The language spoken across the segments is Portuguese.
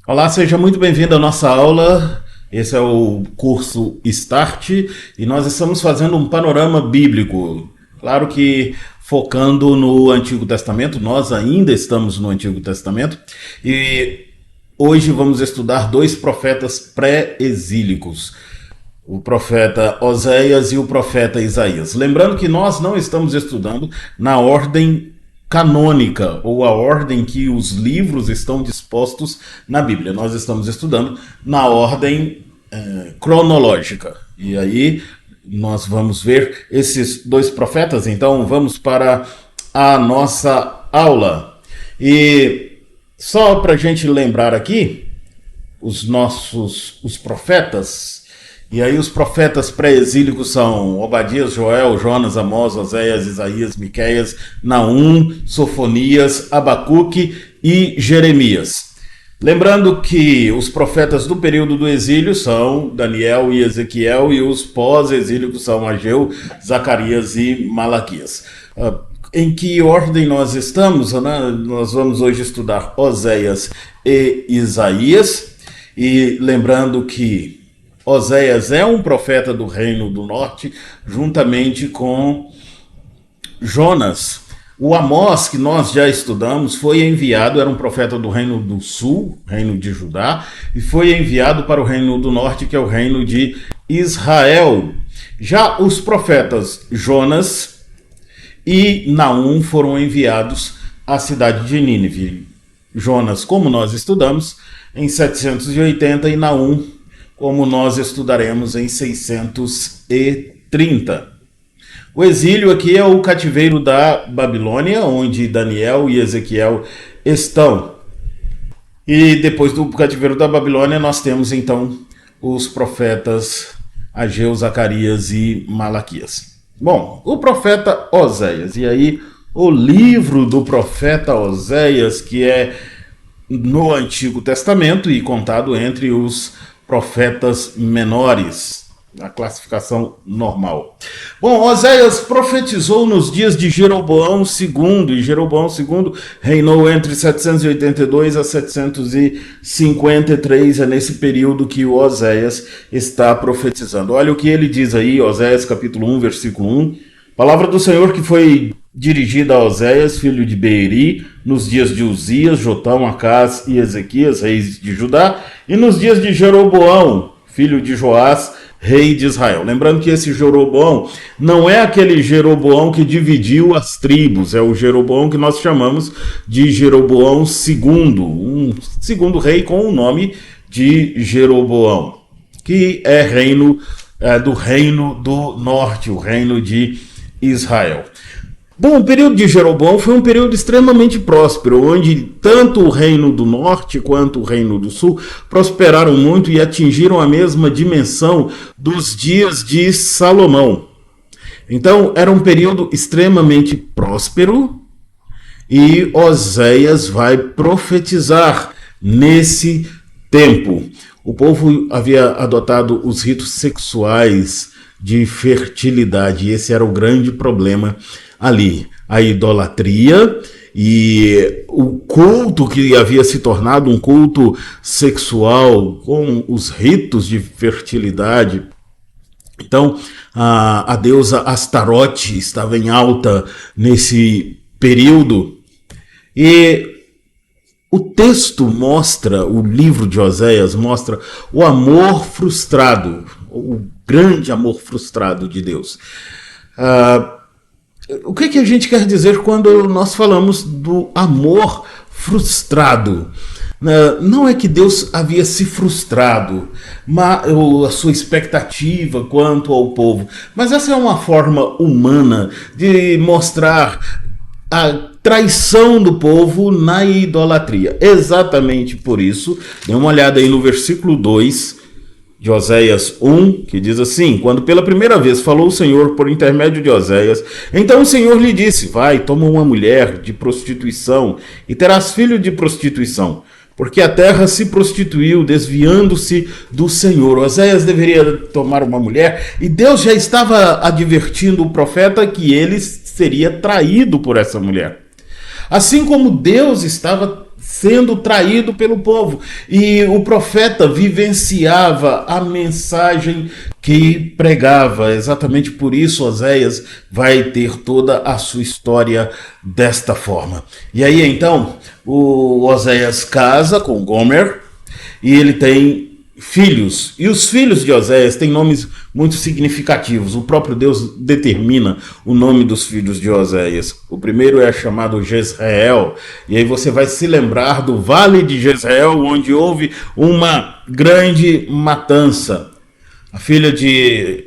Olá, seja muito bem-vindo à nossa aula. Esse é o curso Start e nós estamos fazendo um panorama bíblico. Claro que focando no Antigo Testamento, nós ainda estamos no Antigo Testamento e hoje vamos estudar dois profetas pré-exílicos, o profeta Oséias e o profeta Isaías. Lembrando que nós não estamos estudando na ordem canônica, ou a ordem que os livros estão dispostos na Bíblia. Nós estamos estudando na ordem cronológica. E aí nós vamos ver esses dois profetas. Então vamos para a nossa aula. E só para a gente lembrar aqui, os profetas. E aí os profetas pré-exílicos são Obadias, Joel, Jonas, Amós, Oséias, Isaías, Miqueias, Naum, Sofonias, Abacuque e Jeremias. Lembrando que os profetas do período do exílio são Daniel e Ezequiel, e os pós-exílicos são Ageu, Zacarias e Malaquias. Em que ordem nós estamos? Nós vamos hoje estudar Oséias e Isaías, e lembrando que Oséias é um profeta do Reino do Norte, juntamente com Jonas. O Amós, que nós já estudamos, foi enviado, era um profeta do Reino do Sul, Reino de Judá, e foi enviado para o Reino do Norte, que é o Reino de Israel. Já os profetas Jonas e Naum foram enviados à cidade de Nínive. Jonas, como nós estudamos, em 780, e Naum, como nós estudaremos em 630. O exílio aqui é o cativeiro da Babilônia, onde Daniel e Ezequiel estão. E depois do cativeiro da Babilônia, nós temos então os profetas Ageu, Zacarias e Malaquias. Bom, o profeta Oséias, e aí o livro do profeta Oséias, que é no Antigo Testamento e contado entre os profetas menores, a classificação normal. Bom, Oséias profetizou nos dias de Jeroboão II, e Jeroboão II reinou entre 782 a 753, é nesse período que o Oséias está profetizando. Olha o que ele diz aí, Oséias capítulo 1, versículo 1, palavra do Senhor que foi dirigida a Oséias, filho de Beeri, nos dias de Uzias, Jotão, Acás e Ezequias, reis de Judá, e nos dias de Jeroboão, filho de Joás, rei de Israel. Lembrando que esse Jeroboão não é aquele Jeroboão que dividiu as tribos, é o Jeroboão que nós chamamos de Jeroboão II, um segundo rei com o nome de Jeroboão, que é do Reino do Norte, o Reino de Israel. Bom, o período de Jeroboão foi um período extremamente próspero, onde tanto o Reino do Norte quanto o Reino do Sul prosperaram muito e atingiram a mesma dimensão dos dias de Salomão. Então, era um período extremamente próspero e Oséias vai profetizar nesse tempo. O povo havia adotado os ritos sexuais de fertilidade, e esse era o grande problema ali, a idolatria e o culto que havia se tornado um culto sexual com os ritos de fertilidade. Então, a deusa Astarote estava em alta nesse período, e o texto mostra, o livro de Oséias mostra o amor frustrado, o grande amor frustrado de Deus. O que a gente quer dizer quando nós falamos do amor frustrado? Não é que Deus havia se frustrado, a sua expectativa quanto ao povo, mas essa é uma forma humana de mostrar a traição do povo na idolatria. Exatamente por isso, dê uma olhada aí no versículo 2 de Oséias 1, que diz assim: quando pela primeira vez falou o Senhor por intermédio de Oséias, então o Senhor lhe disse: vai, toma uma mulher de prostituição e terás filho de prostituição, porque a terra se prostituiu, desviando-se do Senhor. Oséias deveria tomar uma mulher, e Deus já estava advertindo o profeta que ele seria traído por essa mulher. Assim como Deus estava sendo traído pelo povo. E o profeta vivenciava a mensagem que pregava. Exatamente por isso Oséias vai ter toda a sua história desta forma. E aí então o Oséias casa com Gomer e ele tem filhos. E os filhos de Oséias têm nomes muito significativos. O próprio Deus determina o nome dos filhos de Oséias. O primeiro é chamado Jezreel. E aí você vai se lembrar do vale de Jezreel, onde houve uma grande matança. A filha de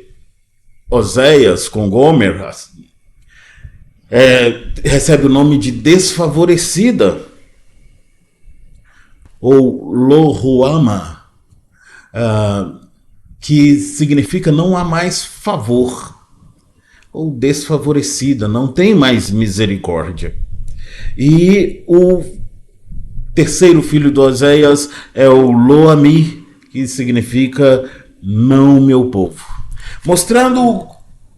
Oséias com Gomer recebe o nome de desfavorecida, ou Lohuama, que significa não há mais favor, ou desfavorecida, não tem mais misericórdia. E o terceiro filho de Oséias é o Loami, que significa não meu povo, mostrando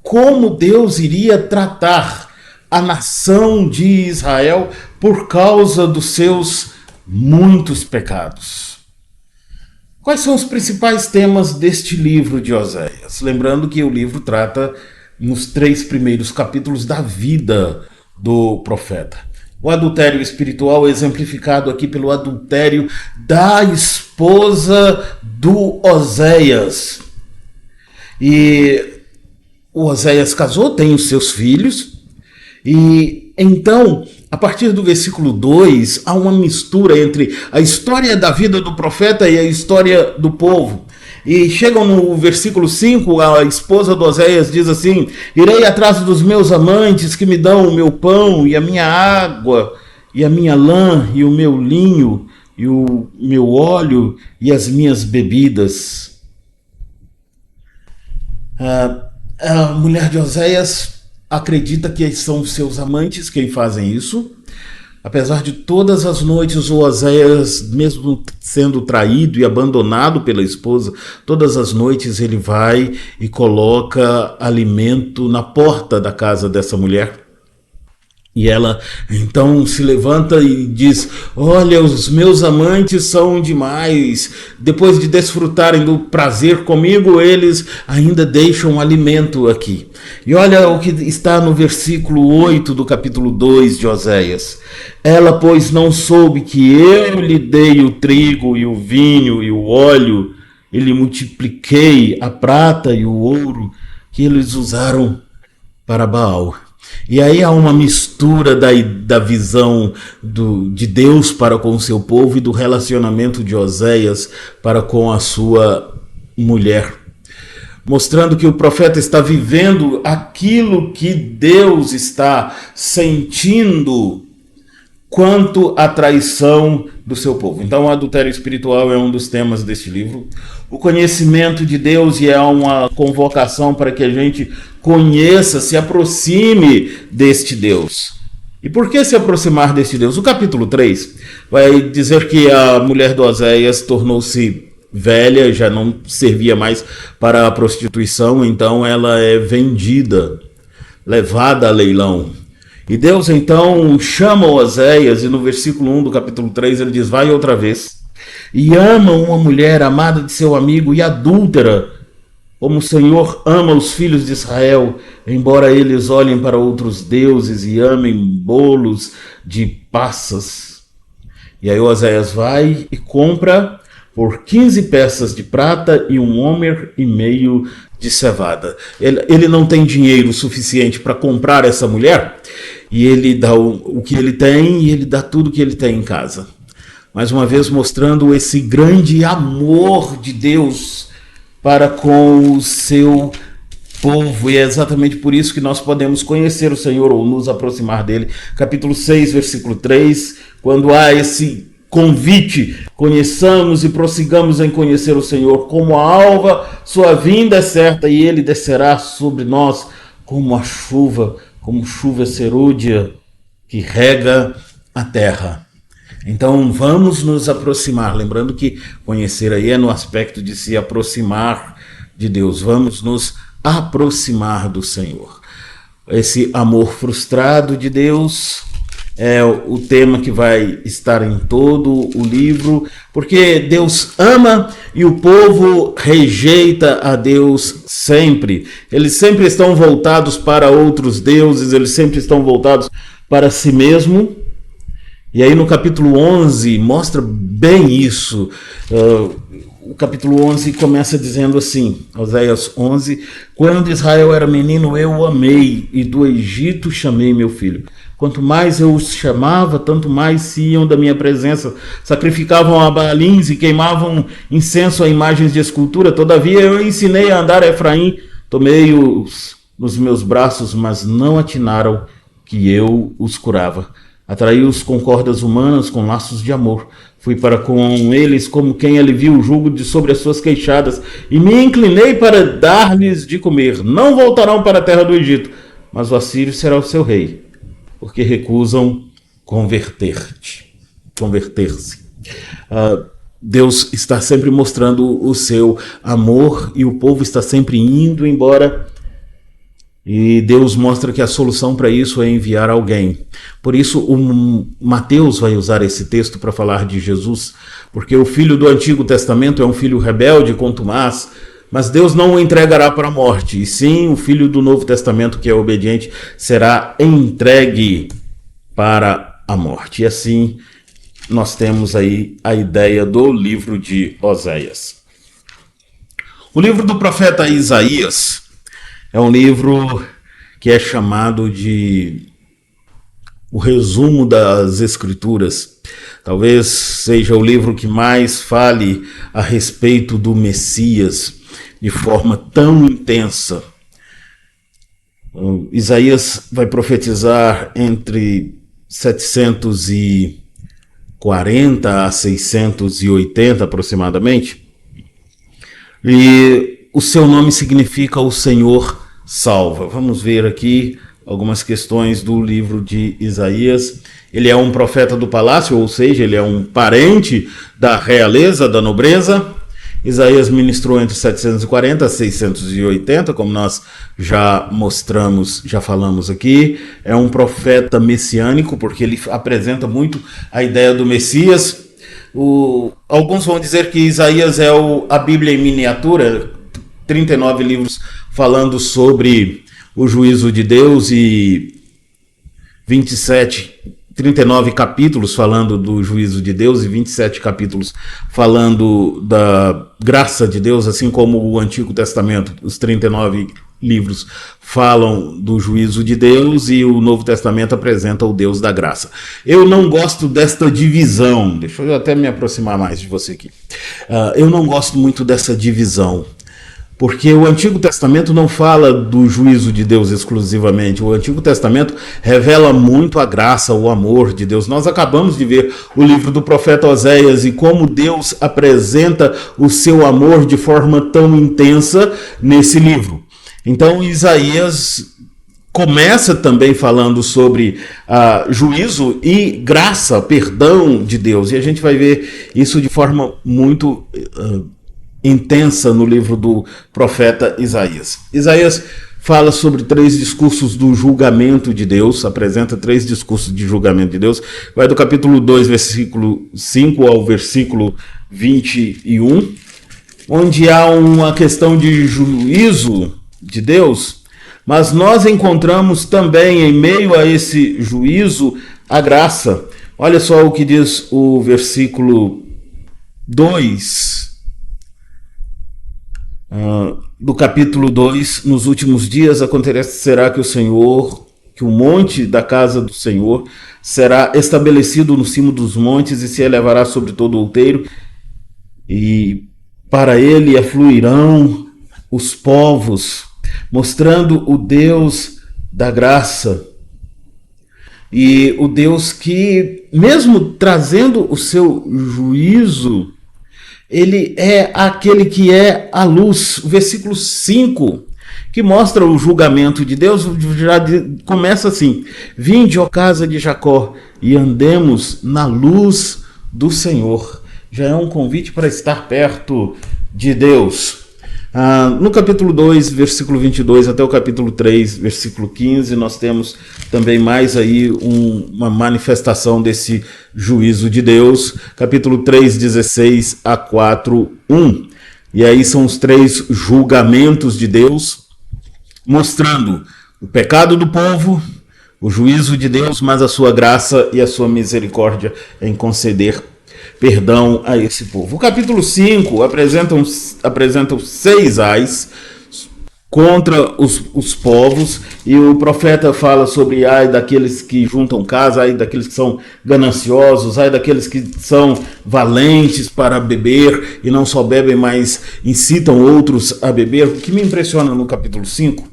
como Deus iria tratar a nação de Israel por causa dos seus muitos pecados. Quais são os principais temas deste livro de Oséias? Lembrando que o livro trata nos 3 primeiros capítulos da vida do profeta. O adultério espiritual, exemplificado aqui pelo adultério da esposa do Oséias. E o Oséias casou, tem os seus filhos, e então, a partir do versículo 2, há uma mistura entre a história da vida do profeta e a história do povo. E chegam no versículo 5, a esposa do Oséias diz assim: irei atrás dos meus amantes que me dão o meu pão e a minha água e a minha lã e o meu linho e o meu óleo e as minhas bebidas. A mulher de Oséias acredita que são os seus amantes quem fazem isso. Apesar de todas as noites o Oséias, mesmo sendo traído e abandonado pela esposa, todas as noites ele vai e coloca alimento na porta da casa dessa mulher. E ela então se levanta e diz: olha, os meus amantes são demais. Depois de desfrutarem do prazer comigo, eles ainda deixam alimento aqui. E olha o que está no versículo 8 do capítulo 2 de Oséias. Ela, pois, não soube que eu lhe dei o trigo e o vinho e o óleo, e lhe multipliquei a prata e o ouro que eles usaram para Baal. E aí há uma mistura da visão de Deus para com o seu povo e do relacionamento de Oséias para com a sua mulher, mostrando que o profeta está vivendo aquilo que Deus está sentindo quanto à traição do seu povo. Então, o adultério espiritual é um dos temas deste livro. O conhecimento de Deus, e é uma convocação para que a gente conheça, se aproxime deste Deus. E por que se aproximar deste Deus? O capítulo 3 vai dizer que a mulher de Oséias tornou-se velha, já não servia mais para a prostituição, então ela é vendida, levada a leilão. E Deus então chama Oséias, e no versículo 1 do capítulo 3 ele diz: vai outra vez, e ama uma mulher amada de seu amigo e adúltera, como o Senhor ama os filhos de Israel, embora eles olhem para outros deuses e amem bolos de passas. E aí Oséias vai e compra por 15 peças de prata e 1 homer e meio de cevada. Ele não tem dinheiro suficiente para comprar essa mulher, e ele dá o que ele tem, e ele dá tudo que ele tem em casa. Mais uma vez mostrando esse grande amor de Deus para com o seu povo, e é exatamente por isso que nós podemos conhecer o Senhor ou nos aproximar dele. Capítulo 6, versículo 3, quando há esse convite: conheçamos e prossigamos em conhecer o Senhor. Como a alva, sua vinda é certa, e ele descerá sobre nós como a chuva, como chuva serúdia que rega a terra. Então vamos nos aproximar, lembrando que conhecer aí é no aspecto de se aproximar de Deus. Vamos nos aproximar do Senhor. Esse amor frustrado de Deus é o tema que vai estar em todo o livro, porque Deus ama e o povo rejeita a Deus sempre. Eles sempre estão voltados para outros deuses, eles sempre estão voltados para si mesmo. E aí no capítulo 11 mostra bem isso. O capítulo 11 começa dizendo assim, Oséias 11: quando Israel era menino, eu o amei, e do Egito chamei meu filho. Quanto mais eu os chamava, tanto mais se iam da minha presença. Sacrificavam a Baalins e queimavam incenso a imagens de escultura. Todavia eu ensinei a andar a Efraim, tomei-os nos meus braços, mas não atinaram que eu os curava. Atraí-os com cordas humanas, com laços de amor. Fui para com eles como quem alivia o jugo de sobre as suas queixadas, e me inclinei para dar-lhes de comer. Não voltarão para a terra do Egito, mas o assírio será o seu rei, porque recusam converter-se. Deus está sempre mostrando o seu amor e o povo está sempre indo embora. E Deus mostra que a solução para isso é enviar alguém. Por isso, o Mateus vai usar esse texto para falar de Jesus, porque o filho do Antigo Testamento é um filho rebelde, contumaz, mas Deus não o entregará para a morte, e sim o filho do Novo Testamento, que é obediente, será entregue para a morte. E assim nós temos aí a ideia do livro de Oséias. O livro do profeta Isaías é um livro que é chamado de o resumo das Escrituras. Talvez seja o livro que mais fale a respeito do Messias de forma tão intensa. Isaías vai profetizar entre 740 a 680 aproximadamente. E o seu nome significa o Senhor salva. Vamos ver aqui algumas questões do livro de Isaías. Ele é um profeta do palácio, ou seja, ele é um parente da realeza, da nobreza. Isaías ministrou entre 740 a 680, como nós já mostramos, já falamos aqui. É um profeta messiânico, porque ele apresenta muito a ideia do Messias. Alguns vão dizer que Isaías é a Bíblia em miniatura, 39 livros falando sobre o juízo de Deus e 39 capítulos falando do juízo de Deus e 27 capítulos falando da graça de Deus, assim como o Antigo Testamento, os 39 livros falam do juízo de Deus e o Novo Testamento apresenta o Deus da graça. Eu não gosto desta divisão, deixa eu até me aproximar mais de você aqui. Eu não gosto muito dessa divisão, porque o Antigo Testamento não fala do juízo de Deus exclusivamente. O Antigo Testamento revela muito a graça, o amor de Deus. Nós acabamos de ver o livro do profeta Oséias e como Deus apresenta o seu amor de forma tão intensa nesse livro. Então Isaías começa também falando sobre juízo e graça, perdão de Deus. E a gente vai ver isso de forma muito intensa no livro do profeta Isaías. Isaías fala sobre 3 discursos do julgamento de Deus, apresenta 3 discursos de julgamento de Deus, vai do capítulo 2, versículo 5 ao versículo 21, onde há uma questão de juízo de Deus, mas nós encontramos também em meio a esse juízo a graça. Olha só o que diz o versículo 2, do capítulo 2, nos últimos dias acontecerá que o monte da casa do Senhor será estabelecido no cimo dos montes e se elevará sobre todo o outeiro, e para ele afluirão os povos, mostrando o Deus da graça. E o Deus que, mesmo trazendo o seu juízo, ele é aquele que é a luz. O versículo 5, que mostra o julgamento de Deus, já começa assim: vinde, ó casa de Jacó, e andemos na luz do Senhor. Já é um convite para estar perto de Deus. No capítulo 2, versículo 22 até o capítulo 3, versículo 15, nós temos também mais aí uma manifestação desse juízo de Deus. Capítulo 3, 16 a 4, 1. E aí são os 3 julgamentos de Deus, mostrando o pecado do povo, o juízo de Deus, mas a sua graça e a sua misericórdia em conceder perdão a esse povo. O capítulo 5 apresenta 6 ais contra os povos, e o profeta fala sobre ai daqueles que juntam casa, ai daqueles que são gananciosos, ai daqueles que são valentes para beber e não só bebem, mas incitam outros a beber. O que me impressiona no capítulo 5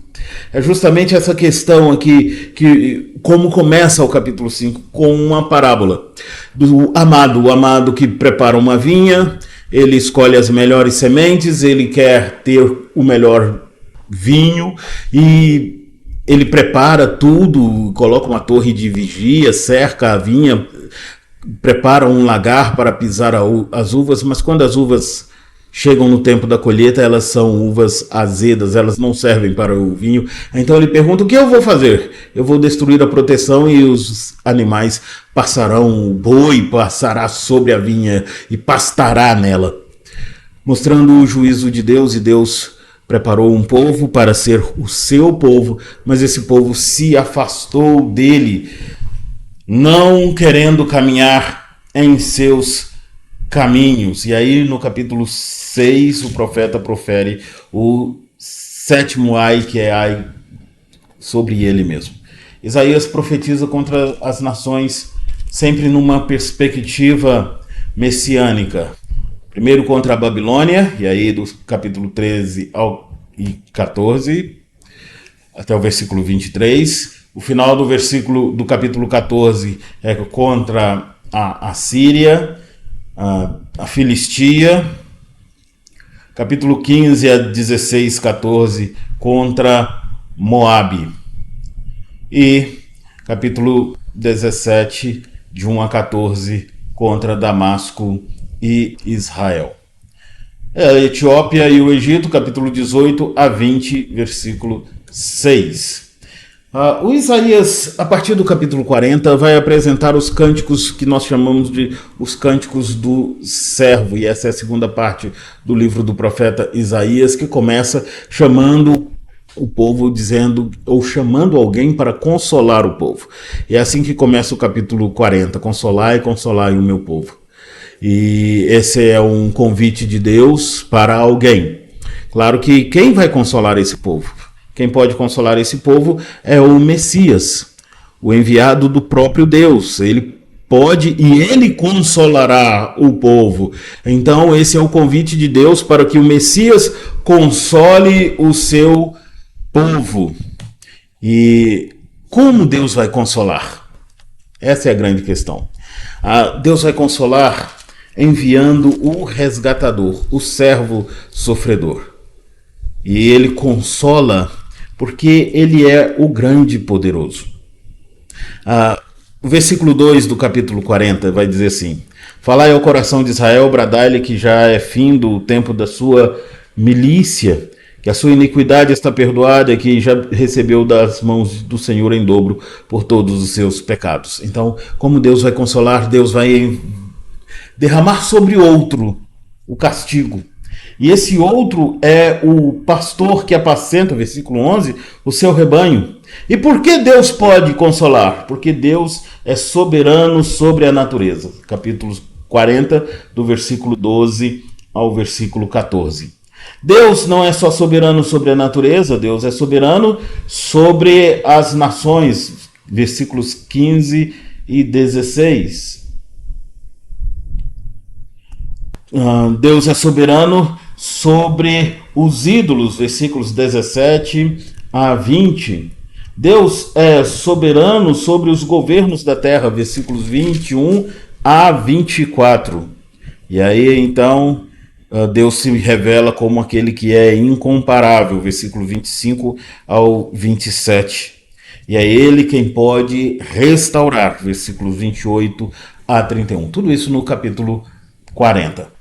é justamente essa questão aqui, que como começa o capítulo 5, com uma parábola do amado, o amado que prepara uma vinha, ele escolhe as melhores sementes, ele quer ter o melhor vinho e ele prepara tudo, coloca uma torre de vigia, cerca a vinha, prepara um lagar para pisar as uvas, mas quando as uvas chegam no tempo da colheita, elas são uvas azedas, elas não servem para o vinho. Então ele pergunta: o que eu vou fazer? Eu vou destruir a proteção e os animais passarão, o boi passará sobre a vinha e pastará nela. Mostrando o juízo de Deus, e Deus preparou um povo para ser o seu povo, mas esse povo se afastou dele, não querendo caminhar em seus caminhos. E aí no capítulo 6 o profeta profere o 7º ai, que é ai sobre ele mesmo. Isaías profetiza contra as nações sempre numa perspectiva messiânica. Primeiro contra a Babilônia, e aí do capítulo 13 ao 14 até o versículo 23. O final do capítulo 14 é contra a Síria, a Filistia. Capítulo 15 a 16, 14 contra Moabe. E capítulo 17 de 1 a 14 contra Damasco e Israel. A Etiópia e o Egito, capítulo 18 a 20, versículo 6. O Isaías, a partir do capítulo 40, vai apresentar os cânticos que nós chamamos de os cânticos do servo, e essa é a segunda parte do livro do profeta Isaías, que começa chamando o povo, dizendo, ou chamando alguém para consolar o povo. E é assim que começa o capítulo 40, consolai o meu povo. E esse é um convite de Deus para alguém. Claro que quem vai consolar esse povo? Quem pode consolar esse povo é o Messias, o enviado do próprio Deus. Ele pode e ele consolará o povo. Então esse é o convite de Deus para que o Messias console o seu povo. E como Deus vai consolar? Essa é a grande questão. Deus vai consolar enviando o resgatador, o servo sofredor. E ele consola porque ele é o grande poderoso. O versículo 2 do capítulo 40 vai dizer assim: falai ao coração de Israel, bradai-lhe que já é fim do tempo da sua milícia, que a sua iniquidade está perdoada, que já recebeu das mãos do Senhor em dobro por todos os seus pecados. Então, como Deus vai consolar? Deus vai derramar sobre outro o castigo. E esse outro é o pastor que apacenta, versículo 11, o seu rebanho. E por que Deus pode consolar? Porque Deus é soberano sobre a natureza. Capítulo 40, do versículo 12 ao versículo 14. Deus não é só soberano sobre a natureza, Deus é soberano sobre as nações. Versículos 15 e 16. Deus é soberano sobre os ídolos, versículos 17 a 20. Deus é soberano sobre os governos da terra, versículos 21 a 24. E aí, então, Deus se revela como aquele que é incomparável, versículo 25 ao 27. E é ele quem pode restaurar, versículos 28 a 31. Tudo isso no capítulo 40.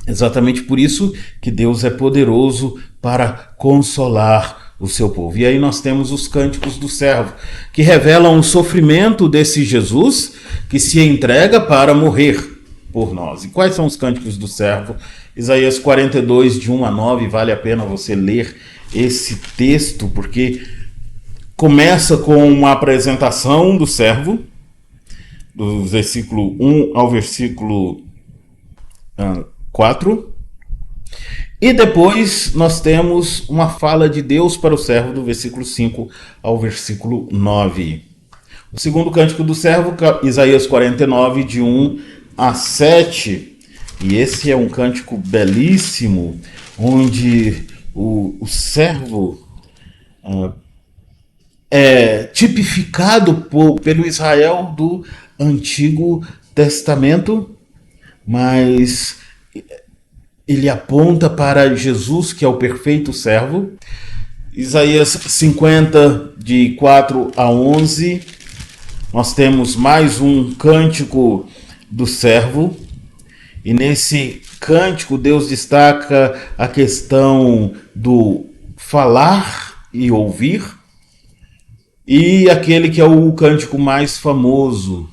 Exatamente por isso que Deus é poderoso para consolar o seu povo. E aí nós temos os cânticos do servo, que revelam o sofrimento desse Jesus que se entrega para morrer por nós. E quais são os cânticos do servo? Isaías 42, de 1 a 9, vale a pena você ler esse texto, porque começa com uma apresentação do servo, do versículo 1 ao versículo 4. E depois nós temos uma fala de Deus para o servo do versículo 5 ao versículo 9. O segundo cântico do servo, Isaías 49, de 1 a 7. E esse é um cântico belíssimo, onde o servo é tipificado pelo Israel do Antigo Testamento, mas ele aponta para Jesus, que é o perfeito servo. Isaías 50, de 4 a 11, nós temos mais um cântico do servo, e nesse cântico Deus destaca a questão do falar e ouvir, e aquele que é o cântico mais famoso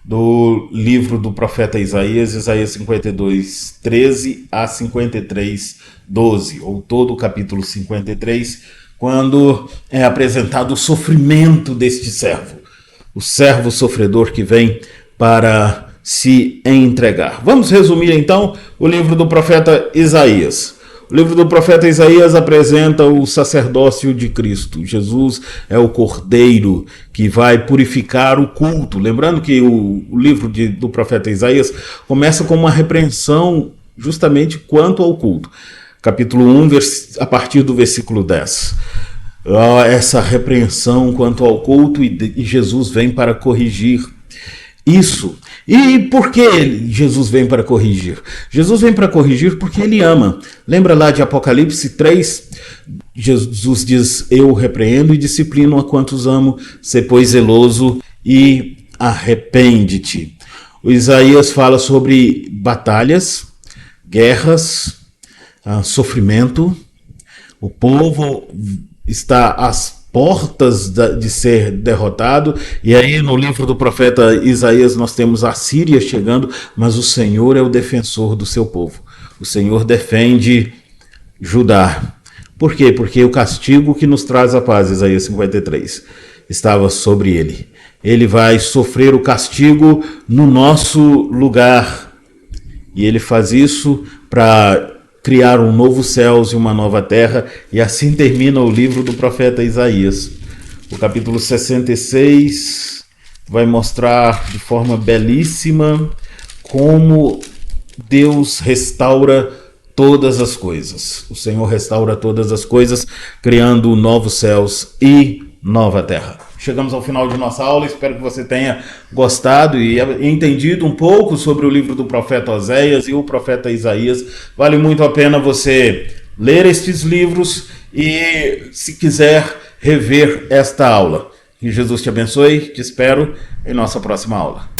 do livro do profeta Isaías, Isaías 52, 13 a 53, 12, ou todo o capítulo 53, quando é apresentado o sofrimento deste servo, o servo sofredor que vem para se entregar. Vamos resumir então o livro do profeta Isaías. O livro do profeta Isaías apresenta o sacerdócio de Cristo. Jesus é o cordeiro que vai purificar o culto. Lembrando que o livro do profeta Isaías começa com uma repreensão justamente quanto ao culto. Capítulo 1, a partir do versículo 10. Essa repreensão quanto ao culto, e Jesus vem para corrigir isso. E por que Jesus vem para corrigir? Jesus vem para corrigir porque ele ama. Lembra lá de Apocalipse 3? Jesus diz: eu repreendo e disciplino a quantos amo, sê pois zeloso e arrepende-te. O Isaías fala sobre batalhas, guerras, sofrimento. O povo está às portas de ser derrotado, e aí no livro do profeta Isaías nós temos a Síria chegando, mas o Senhor é o defensor do seu povo. O Senhor defende Judá. Por quê? Porque o castigo que nos traz a paz, Isaías 53, estava sobre ele. Ele vai sofrer o castigo no nosso lugar, e ele faz isso para criar um novo céus e uma nova terra, e assim termina o livro do profeta Isaías. O capítulo 66 vai mostrar de forma belíssima como Deus restaura todas as coisas. O Senhor restaura todas as coisas, criando novos céus e nova terra. Chegamos ao final de nossa aula, espero que você tenha gostado e entendido um pouco sobre o livro do profeta Oséias e o profeta Isaías. Vale muito a pena você ler estes livros e, se quiser, rever esta aula. Que Jesus te abençoe, te espero em nossa próxima aula.